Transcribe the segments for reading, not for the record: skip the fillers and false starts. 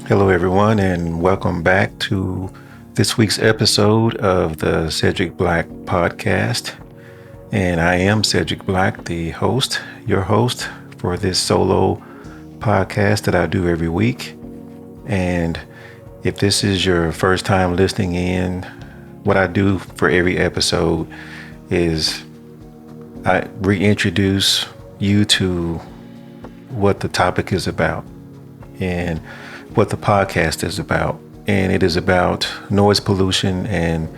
Hello, everyone, and welcome back to this week's episode of the Cedric Black podcast. And I am Cedric Black, the host, your host for this solo podcast that I do every week. And if this is your first time listening in, what I do for every episode is I reintroduce you to what the topic is about and what the podcast is about. And it is about noise pollution and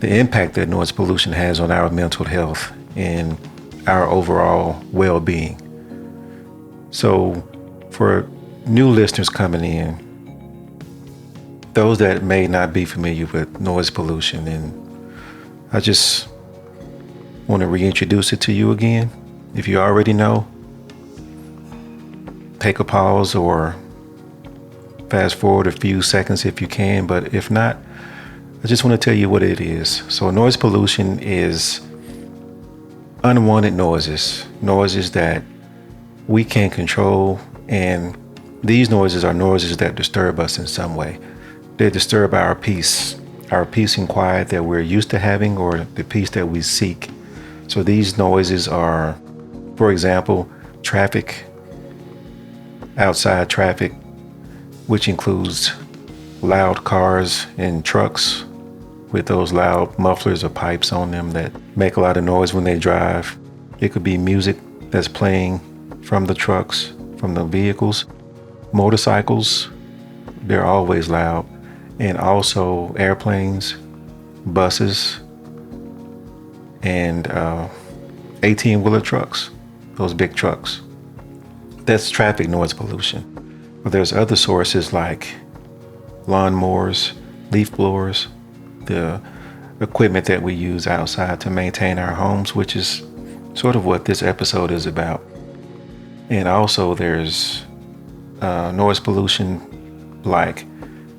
the impact that noise pollution has on our mental health and our overall well-being. So for new listeners coming in, those that may not be familiar with noise pollution, and I just want to reintroduce it to you again. If you already know, take a pause or fast forward a few seconds if you can, but if not, I just want to tell you what it is. So noise pollution is unwanted noises that we can't control, and these noises are noises that disturb us in some way. They disturb our peace and quiet that we're used to having, or the peace that we seek. So these noises are, for example, traffic, outside traffic, which includes loud cars and trucks with those loud mufflers or pipes on them that make a lot of noise when they drive. It could be music that's playing from the trucks, from the vehicles. Motorcycles, they're always loud. And also airplanes, buses, and 18-wheeler trucks, those big trucks. That's traffic noise pollution. But there's other sources like lawnmowers, leaf blowers, the equipment that we use outside to maintain our homes, which is sort of what this episode is about. And also there's noise pollution like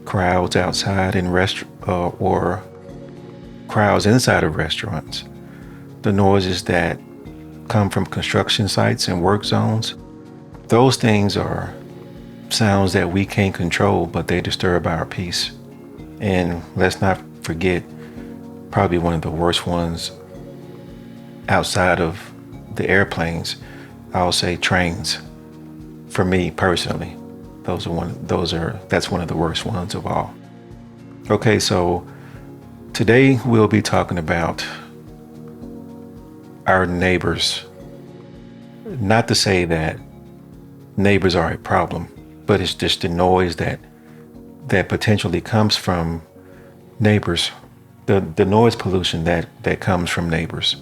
crowds outside in or crowds inside of restaurants. The noises that come from construction sites and work zones. Those things are sounds that we can't control, but they disturb our peace. And let's not forget, probably one of the worst ones outside of the airplanes, I'll say trains. For me personally, that's one of the worst ones of all. Okay, so today we'll be talking about our neighbors. Not to say that neighbors are a problem, but it's just the noise that potentially comes from neighbors, the noise pollution that comes from neighbors.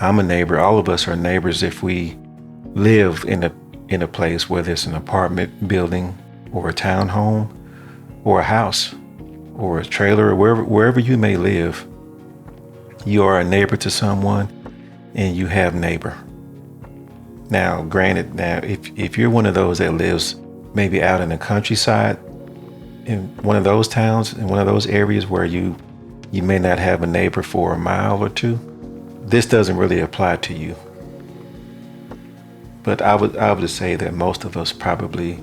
I'm a neighbor. All of us are neighbors if we live in a place, whether it's an apartment building or a townhome or a house or a trailer, or wherever you may live. You are a neighbor to someone and you have neighbor. Now, granted, if you're one of those that lives maybe out in the countryside, in one of those towns, in one of those areas where you may not have a neighbor for a mile or two, this doesn't really apply to you. But I would just say that most of us probably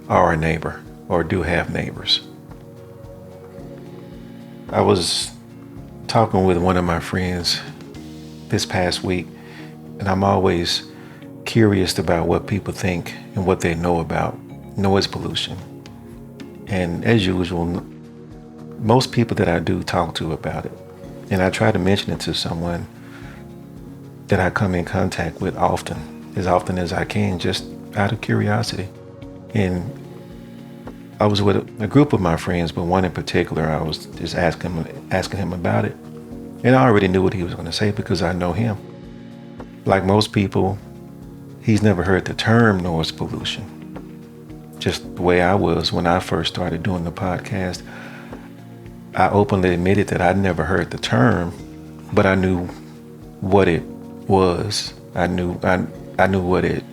are a neighbor or do have neighbors. I was talking with one of my friends this past week, and I'm always curious about what people think and what they know about noise pollution. And as usual, most people that I do talk to about it, and I try to mention it to someone that I come in contact with as often as I can, just out of curiosity. And I was with a group of my friends, but one in particular, I was just asking him about it. And I already knew what he was going to say because I know him. Like most people, he's never heard the term noise pollution. Just the way I was when I first started doing the podcast, I openly admitted that I'd never heard the term, but I knew what it was. I knew what it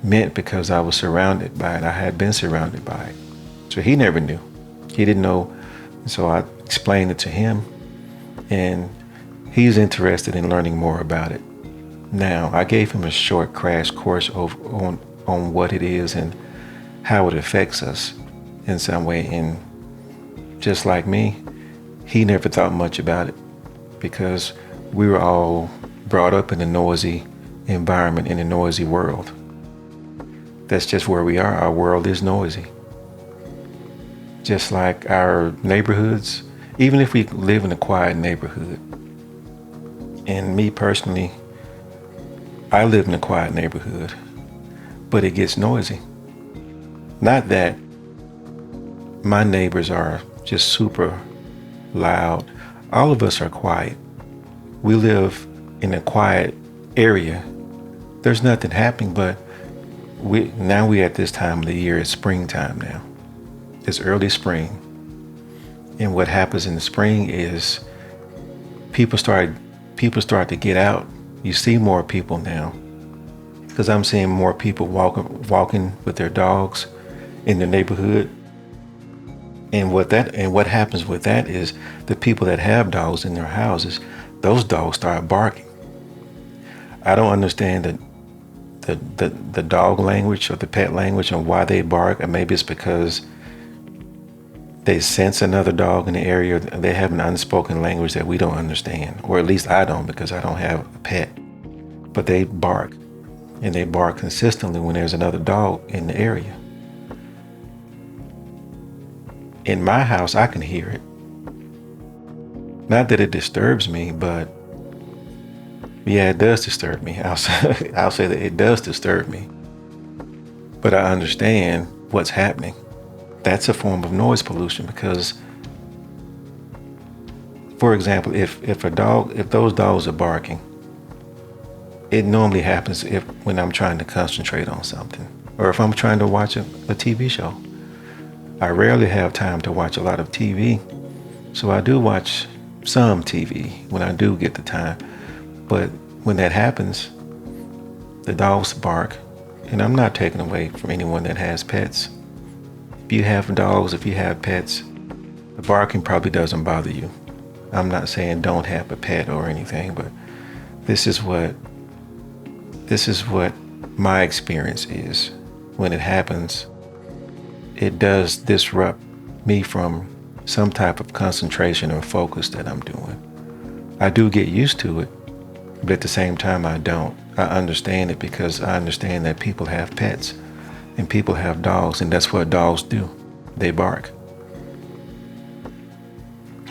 meant because I was surrounded by it. I had been surrounded by it. So he never knew. He didn't know. So I explained it to him, and he's interested in learning more about it. Now, I gave him a short crash course on what it is and how it affects us in some way. And just like me, he never thought much about it because we were all brought up in a noisy environment, in a noisy world. That's just where we are. Our world is noisy. Just like our neighborhoods, even if we live in a quiet neighborhood. And me personally, I live in a quiet neighborhood, but it gets noisy. Not that my neighbors are just super loud. All of us are quiet. We live in a quiet area. There's nothing happening, but we at this time of the year, it's springtime now. It's early spring. And what happens in the spring is people start to get out. You see more people now, because I'm seeing more people walking with their dogs in the neighborhood. And what happens with that is the people that have dogs in their houses, those dogs start barking. I don't understand the dog language or the pet language and why they bark. And maybe it's because they sense another dog in the area. They have an unspoken language that we don't understand, or at least I don't, because I don't have a pet. But they bark, and they bark consistently when there's another dog in the area. In my house, I can hear it. Not that it disturbs me, but yeah, it does disturb me. I'll say that it does disturb me. But I understand what's happening. That's a form of noise pollution because, for example, if those dogs are barking, it normally happens when I'm trying to concentrate on something, or if I'm trying to watch a TV show. I rarely have time to watch a lot of TV, so I do watch some TV when I do get the time. But when that happens, the dogs bark, and I'm not taking away from anyone that has pets. If you have dogs, if you have pets, the barking probably doesn't bother you. I'm not saying don't have a pet or anything, but this is what my experience is. When it happens, it does disrupt me from some type of concentration or focus that I'm doing. I do get used to it, but at the same time I don't. I understand it because I understand that people have pets and people have dogs, and that's what dogs do. They bark.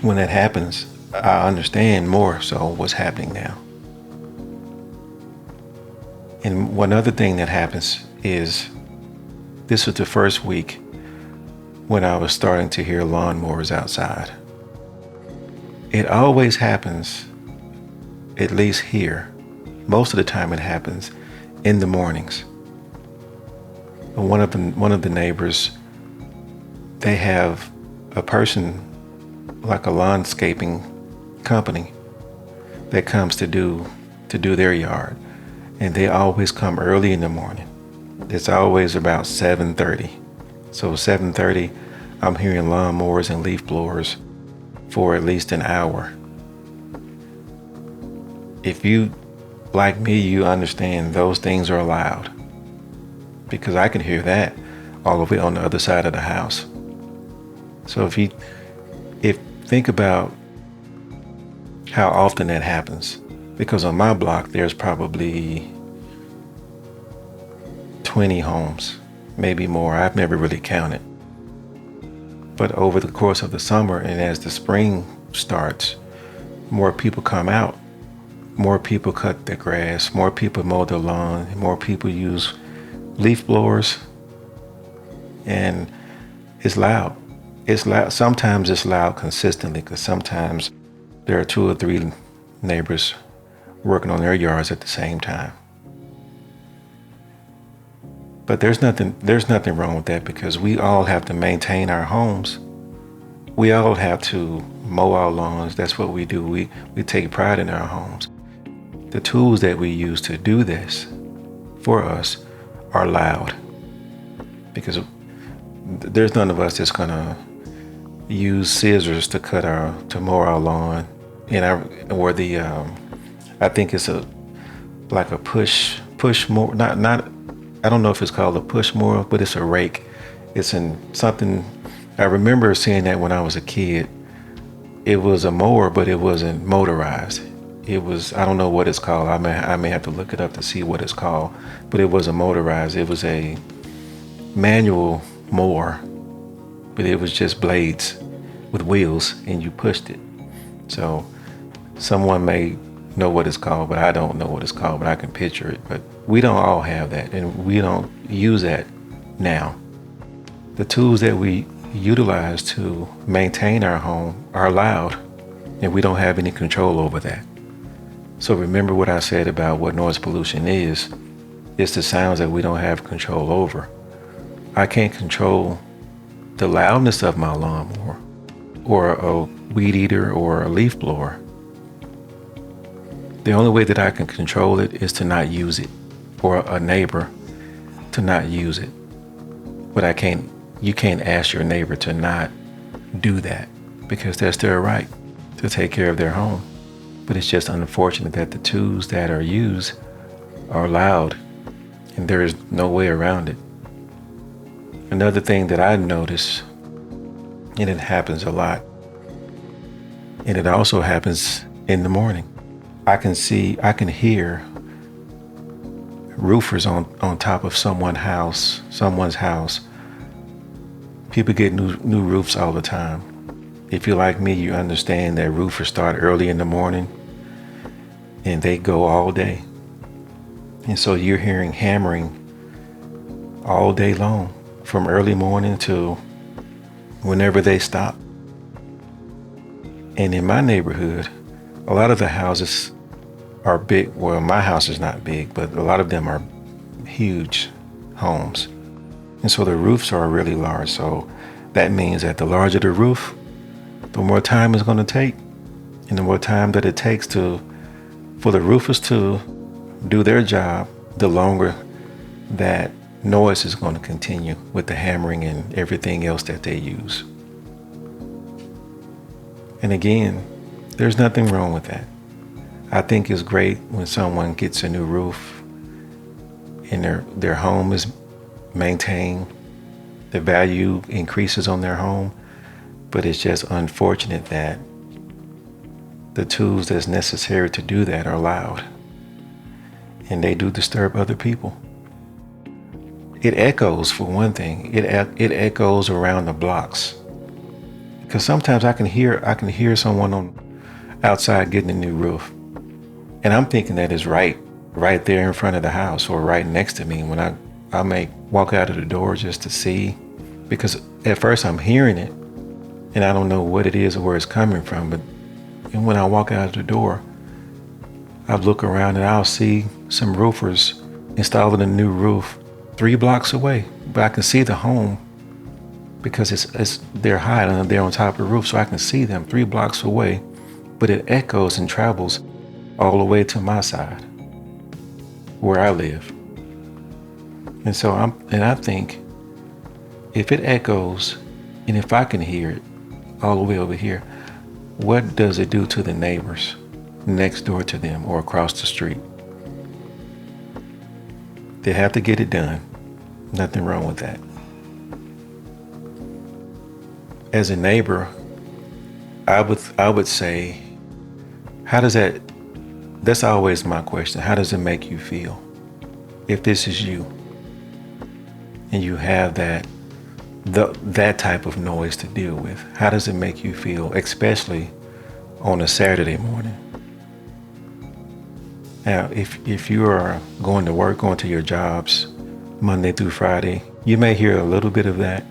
When that happens, I understand more so what's happening now. And one other thing that happens is, this was the first week when I was starting to hear lawnmowers outside. It always happens, at least here. Most of the time it happens in the mornings. One of the neighbors, they have a person, like a landscaping company, that comes to do their yard. And they always come early in the morning. It's always about 7:30. So 7:30, I'm hearing lawnmowers and leaf blowers for at least an hour. If you, like me, you understand those things are loud, because I can hear that all the way on the other side of the house. So if think about how often that happens, because on my block there's probably 20 homes, maybe more. I've never really counted. But over the course of the summer and as the spring starts, more people come out. More people cut their grass, more people mow their lawn, more people use leaf blowers, and it's loud. It's loud. Sometimes it's loud consistently, because sometimes there are 2 or 3 neighbors working on their yards at the same time. But there's nothing wrong with that, because we all have to maintain our homes. We all have to mow our lawns. That's what we do. We take pride in our homes. The tools that we use to do this for us are loud, because there's none of us that's gonna use scissors to mow our lawn. And I think it's like a push mower. Not I don't know if it's called a push mower, but it's a rake It's in something, I remember seeing that when I was a kid. It was a mower, but it wasn't motorized. It was, I don't know what it's called. I may have to look it up to see what it's called, but it wasn't motorized. It was a manual mower, but it was just blades with wheels and you pushed it. So someone may know what it's called, but I don't know what it's called, but I can picture it. But we don't all have that, and we don't use that now. The tools that we utilize to maintain our home are loud, and we don't have any control over that. So remember what I said about what noise pollution is. It's the sounds that we don't have control over. I can't control the loudness of my lawnmower or a weed eater or a leaf blower. The only way that I can control it is to not use it, or a neighbor to not use it. But you can't ask your neighbor to not do that, because that's their right to take care of their home. But it's just unfortunate that the tools that are used are loud, and there is no way around it. Another thing that I notice, and it happens a lot, and it also happens in the morning. I can hear roofers on top of someone's house. People get new roofs all the time. If you're like me, you understand that roofers start early in the morning and they go all day. And so you're hearing hammering all day long, from early morning to whenever they stop. And in my neighborhood, a lot of the houses are big. Well, my house is not big, but a lot of them are huge homes. And so the roofs are really large. So that means that the larger the roof, the more time it's going to take. And the more time that it takes for the roofers to do their job, the longer that noise is going to continue with the hammering and everything else that they use. And again, there's nothing wrong with that. I think it's great when someone gets a new roof and their home is maintained, the value increases on their home, but it's just unfortunate that the tools that's necessary to do that are loud, and they do disturb other people. It echoes, for one thing. It echoes around the blocks, because sometimes I can hear someone outside getting a new roof, and I'm thinking that is right there in front of the house or right next to me. When I may walk out of the door just to see, because at first I'm hearing it and I don't know what it is or where it's coming from. And when I walk out of the door, I look around and I'll see some roofers installing a new roof 3 blocks away, but I can see the home because they're high and they're on top of the roof, so I can see them 3 blocks away, but it echoes and travels all the way to my side where I live. And so I think if it echoes and if I can hear it all the way over here, what does it do to the neighbors next door to them or across the street? They have to get it done. Nothing wrong with that. As a neighbor, I would say, that's always my question. How does it make you feel? If this is you and you have that type of noise to deal with, how does it make you feel, especially on a Saturday morning? Now, if you are going to work, going to your jobs Monday through Friday, you may hear a little bit of that.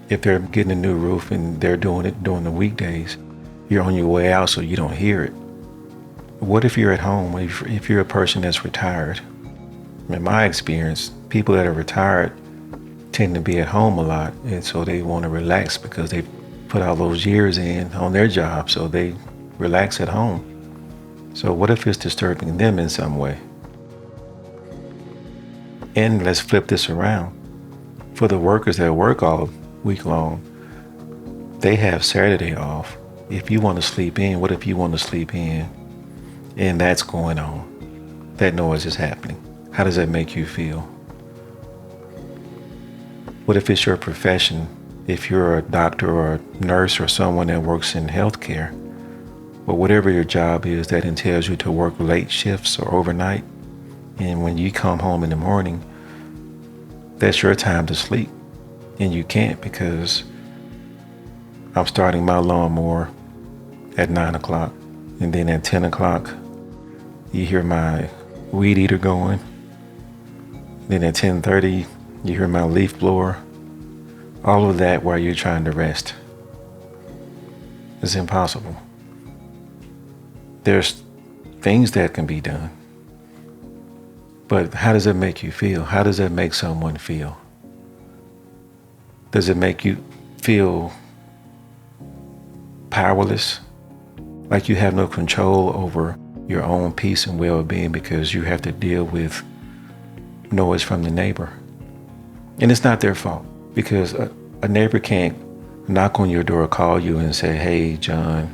If they're getting a new roof and they're doing it during the weekdays, you're on your way out, so you don't hear it. What if you're at home? If you're a person that's retired? In my experience, people that are retired tend to be at home a lot, and so they want to relax because they put all those years in on their job, so they relax at home. So what if it's disturbing them in some way? And let's flip this around. For the workers that work all week long, they have Saturday off. If you want to sleep in, what if you want to sleep in and that's going on? That noise is happening. How does that make you feel? What if it's your profession? If you're a doctor or a nurse or someone that works in healthcare, or whatever your job is that entails you to work late shifts or overnight, and when you come home in the morning, that's your time to sleep. And you can't, because I'm starting my lawnmower at 9 o'clock. And then at 10 o'clock, you hear my weed eater going. Then at 10:30, you hear my leaf blower. All of that while you're trying to rest. It's impossible. There's things that can be done. But how does it make you feel? How does that make someone feel? Does it make you feel powerless? Like you have no control over your own peace and well-being because you have to deal with noise from the neighbor? And it's not their fault, because a neighbor can't knock on your door, call you and say, "Hey, John,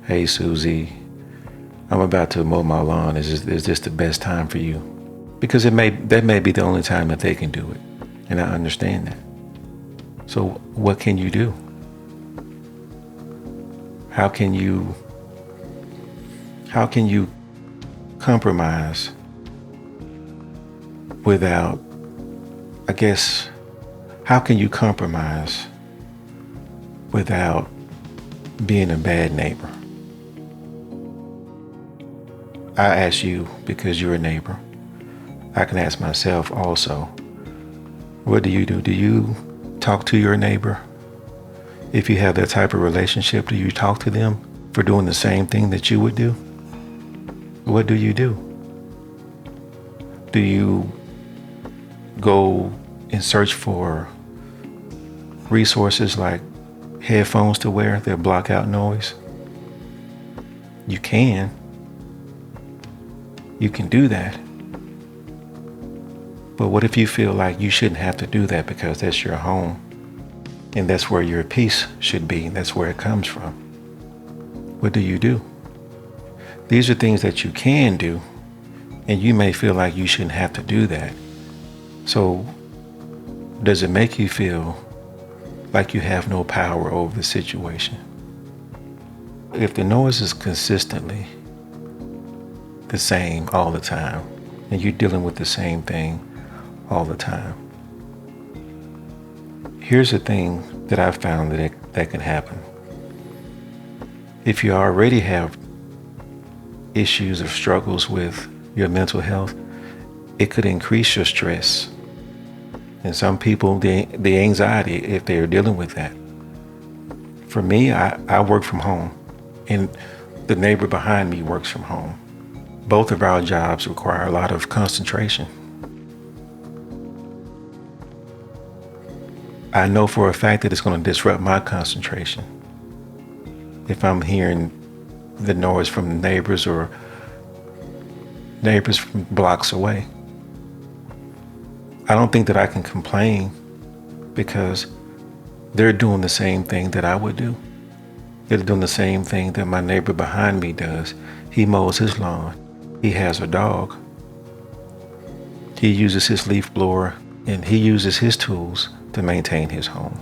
hey, Susie, I'm about to mow my lawn. Is this the best time for you?" Because that may be the only time that they can do it. And I understand that. So what can you do? How can you compromise without, how can you compromise without being a bad neighbor? I ask you because you're a neighbor. I can ask myself also, what do you do? Do you talk to your neighbor? If you have that type of relationship, do you talk to them for doing the same thing that you would do? What do you do? Do you go and search for resources like headphones to wear that block out noise? You can do that. But what if you feel like you shouldn't have to do that because that's your home and that's where your peace should be, that's where it comes from? What do you do? These are things that you can do, and you may feel like you shouldn't have to do that. So does it make you feel like you have no power over the situation? If the noise is consistently the same all the time, and you're dealing with the same thing all the time, here's the thing that I've found that can happen. If you already have issues or struggles with your mental health, it could increase your stress. And some people, the anxiety, if they are dealing with that. For me, I work from home, and the neighbor behind me works from home. Both of our jobs require a lot of concentration. I know for a fact that it's going to disrupt my concentration if I'm hearing the noise from the neighbors or neighbors from blocks away. I don't think that I can complain because they're doing the same thing that I would do. They're doing the same thing that my neighbor behind me does. He mows his lawn. He has a dog. He uses his leaf blower, and he uses his tools to maintain his home.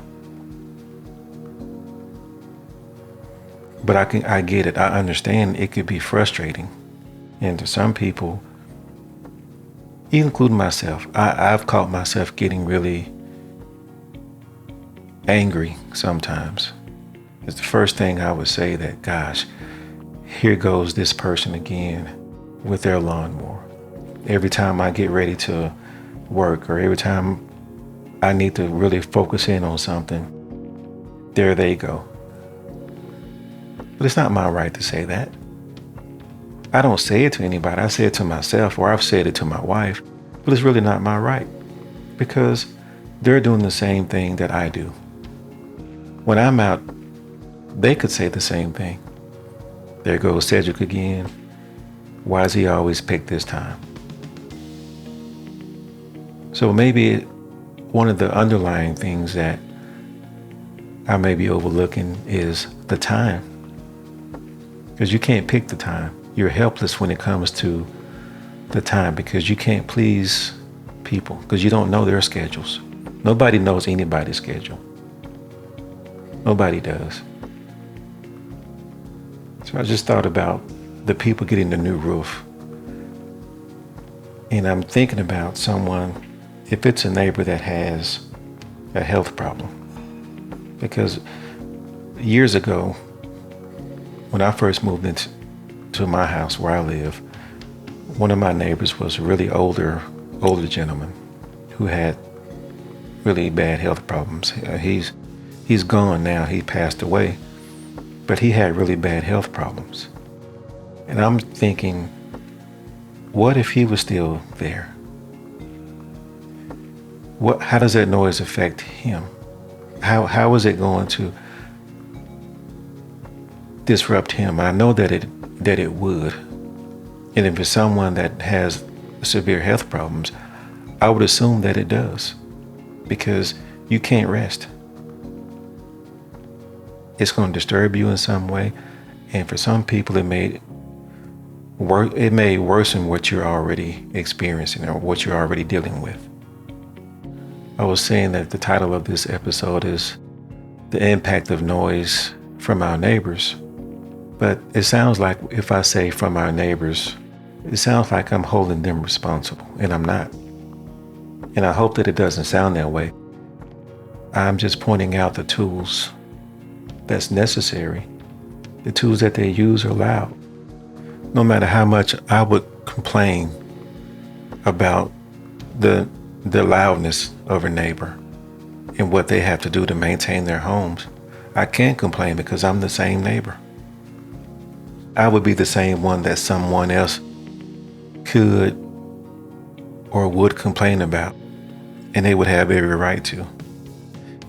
But I get it. I understand it could be frustrating. And to some people, including myself, I've caught myself getting really angry sometimes. It's the first thing I would say that, gosh, here goes this person again with their lawnmower. Every time I get ready to work, or every time I need to really focus in on something, there they go. But it's not my right to say that. I don't say it to anybody. I say it to myself, or I've said it to my wife, but it's really not my right because they're doing the same thing that I do. When I'm out, they could say the same thing. There goes Cedric again. Why does he always pick this time? So maybe one of the underlying things that I may be overlooking is the time. Because you can't pick the time. You're helpless when it comes to the time because you can't please people because you don't know their schedules. Nobody knows anybody's schedule. Nobody does. So I just thought about the people getting the new roof. And I'm thinking about someone, if it's a neighbor that has a health problem. Because years ago, when I first moved into my house where I live, one of my neighbors was a really older gentleman who had really bad health problems. He's gone now. He passed away, but he had really bad health problems. And I'm thinking, what if he was still there? How does that noise affect him? How is it going to disrupt him? I know that it would. And if it's someone that has severe health problems, I would assume that it does, because you can't rest. It's going to disturb you in some way, and for some people, it may worsen what you're already experiencing or what you're already dealing with. I was saying that the title of this episode is The Impact of Noise from Our Neighbors, but it sounds like if I say from our neighbors, it sounds like I'm holding them responsible, and I'm not. And I hope that it doesn't sound that way. I'm just pointing out the tools that's necessary. The tools that they use are loud. No matter how much I would complain about the loudness of a neighbor and what they have to do to maintain their homes, I can't complain because I'm the same neighbor. I would be the same one that someone else could or would complain about, and they would have every right to.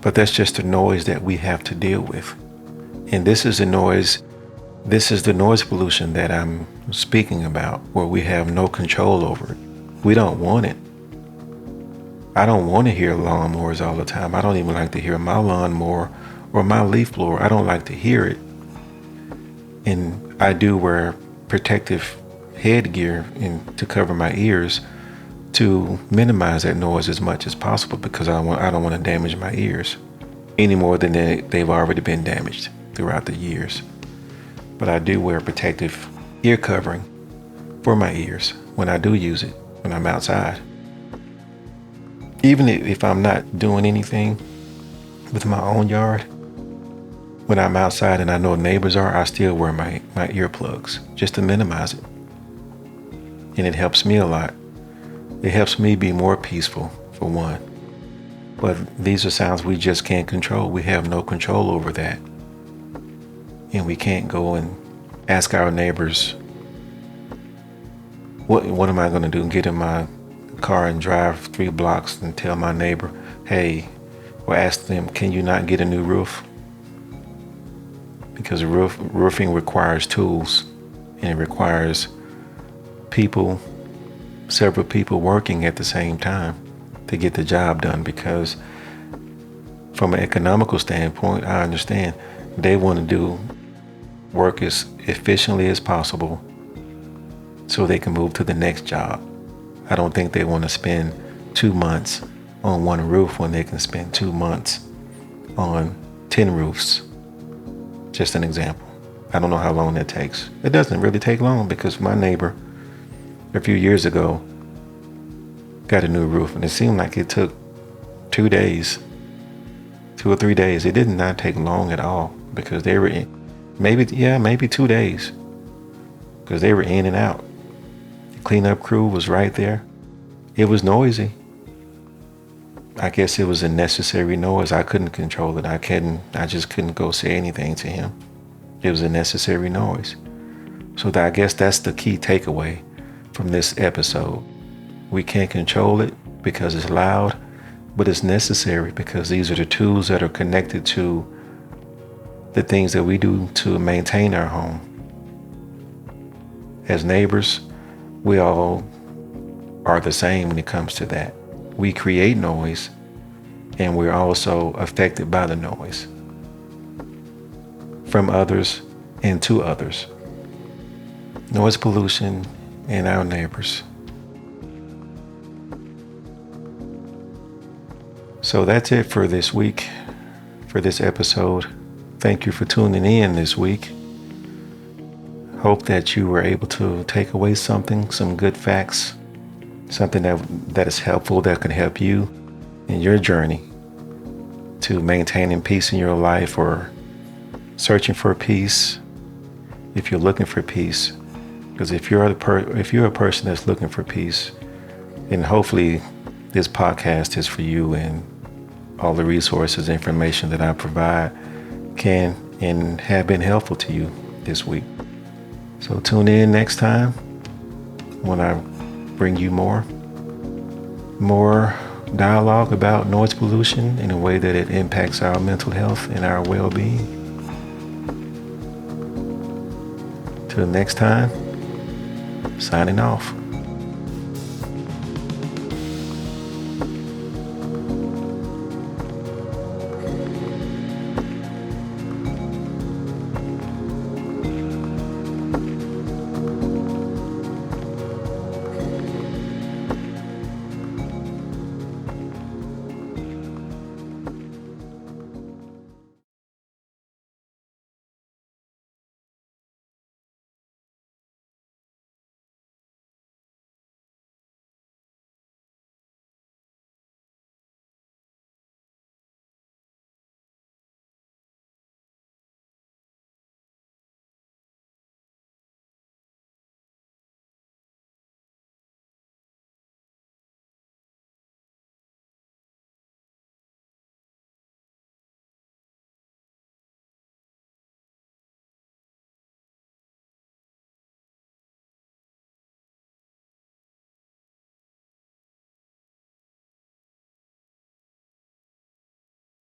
But that's just the noise that we have to deal with. And this is the noise pollution that I'm speaking about, where we have no control over it. We don't want it. I don't want to hear lawnmowers all the time. I don't even like to hear my lawnmower or my leaf blower. I don't like to hear it. And I do wear protective headgear to cover my ears to minimize that noise as much as possible, because I don't want to damage my ears any more than they've already been damaged throughout the years. But I do wear protective ear covering for my ears when I do use it when I'm outside. Even if I'm not doing anything with my own yard, when I'm outside and I know neighbors are, I still wear my earplugs just to minimize it. And it helps me a lot. It helps me be more peaceful, for one. But these are sounds we just can't control. We have no control over that. And we can't go and ask our neighbors, what am I going to do? Get in my car and drive 3 blocks and tell my neighbor, hey, or ask them, can you not get a new roof? Because roofing requires tools, and it requires several people working at the same time to get the job done. Because from an economical standpoint, I understand they want to do work as efficiently as possible so they can move to the next job. I don't think they want to spend 2 months on one roof when they can spend 2 months on 10 roofs. Just an example. I don't know how long that takes. It doesn't really take long, because my neighbor a few years ago got a new roof, and it seemed like it took 2 days, 2 or 3 days. It did not take long at all, because they were in, maybe 2 days, because they were in and out. The cleanup crew was right there. It was noisy. I guess it was a necessary noise. I couldn't control it. I just couldn't go say anything to him. It was a necessary noise. So I guess that's the key takeaway from this episode. We can't control it because it's loud, but it's necessary, because these are the tools that are connected to the things that we do to maintain our home. As neighbors, we all are the same when it comes to that. We create noise, and we're also affected by the noise from others and to others. Noise pollution and our neighbors. So that's it for this week, for this episode. Thank you for tuning in this week. Hope that you were able to take away something, some good facts, something that is helpful, that can help you in your journey to maintaining peace in your life, or searching for peace if you're looking for peace. Because if you're a person that's looking for peace, then hopefully this podcast is for you, and all the resources, information that I provide can and have been helpful to you this week. So tune in next time when I bring you more dialogue about noise pollution in a way that it impacts our mental health and our well-being. Till next time, signing off.